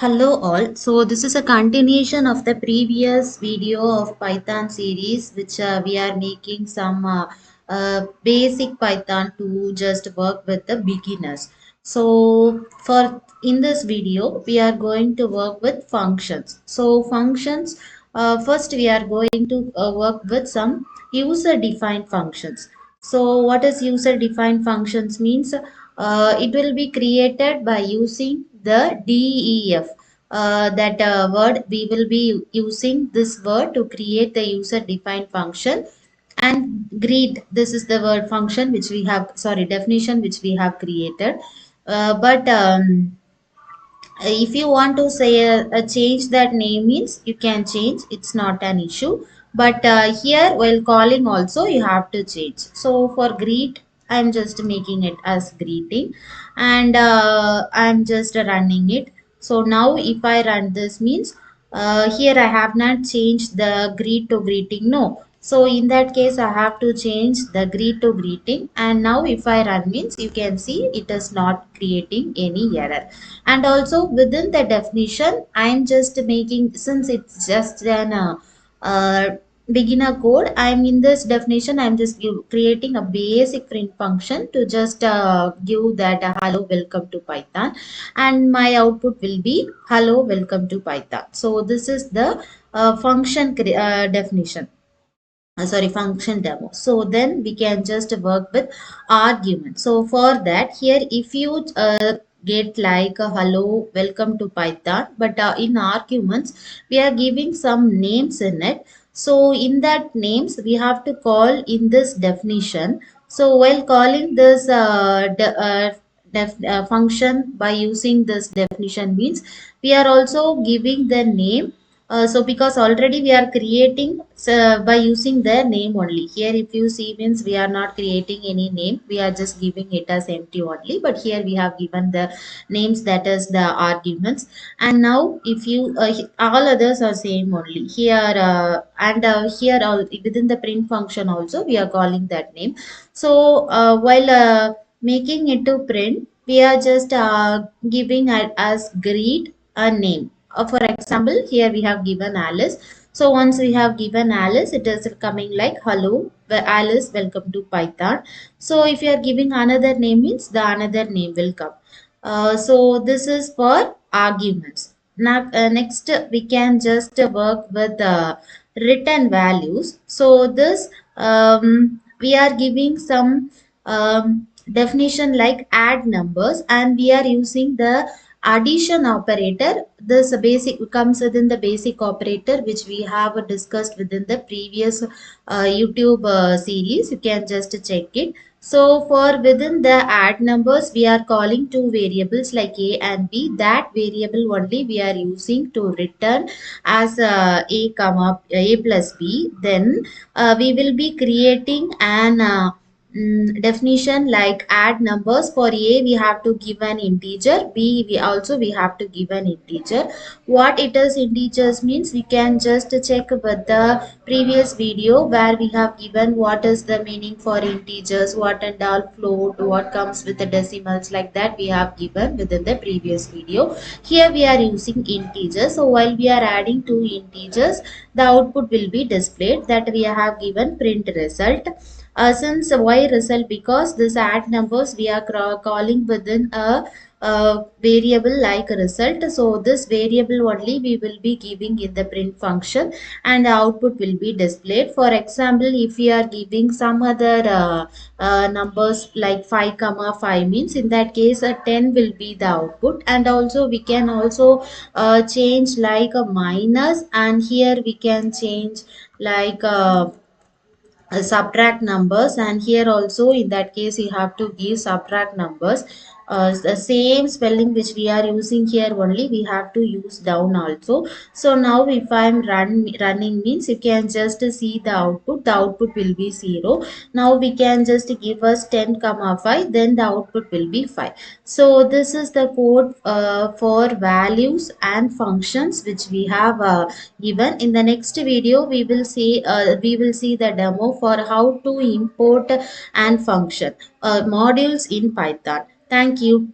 Hello all. So this is a continuation of the previous video of Python series which we are making some basic Python to just work with the beginners. So for in this video we are going to work with functions. So functions first we are going to work with some user defined functions. So what is user defined functions means it will be created by using the def that word. We will be using this word to create the user defined function, and greet, this is the word function which we have, sorry, definition which we have created. But if you want to say change that name means you can change, it's not an issue. But here while calling also you have to change. So for greet, I'm just making it as greeting, and I'm just running it. So now if I run this means here I have not changed the greet to greeting, no. So in that case I have to change the greet to greeting, and now if I run means you can see it is not creating any error. And also within the definition I'm just making, since it's just an uh, beginner code, I'm in this definition I'm just creating a basic print function to just give that hello welcome to Python, and my output will be hello welcome to Python. So this is the function definition, sorry, function demo. So then we can just work with argument. So for that, here if you get like a hello welcome to Python, but in arguments we are giving some names in it. So in that names we have to call in this definition. So while calling this function by using this definition means we are also giving the name. So because already we are creating by using the name only. Here if you see means we are not creating any name, we are just giving it as empty only, but here we have given the names, that is the arguments. And now if you all others are same only here, and here all within the print function also we are calling that name. So while making it to print, we are just giving it as greet a name. For example, here we have given Alice. So once we have given Alice, it is coming like hello Alice, welcome to Python. So if you are giving another name means the another name will come. So this is for arguments. Now next we can just work with written values. So this we are giving some definition like add numbers, and we are using the addition operator. This basic comes within the basic operator which we have discussed within the previous YouTube series. You can just check it. So for within the add numbers we are calling two variables like a and b. That variable only we are using to return as a comma a plus b. Then we will be creating an definition like add numbers. For a we have to give an integer, b we have to give an integer. What it is integers means we can just check with the previous video where we have given what is the meaning for integers, what and all float, what comes with the decimals, like that we have given within the previous video. Here we are using integers. So while we are adding two integers, the output will be displayed, that we have given print result. Since why result, because this add numbers we are calling within a variable like result. So this variable only we will be giving in the print function, and the output will be displayed. For example, if we are giving some other numbers like 5 comma 5 means in that case a 10 will be the output. And also we can also change like a minus, and here we can change like subtract numbers, and here also in that case you have to give subtract numbers. The same spelling which we are using here only we have to use down also. So now if I'm running means you can just see the output will be 0. Now we can just give us 10 comma 5, then the output will be 5. So this is the code for values and functions which we have given. In the next video we will see the demo for how to import and function modules in Python. Thank you.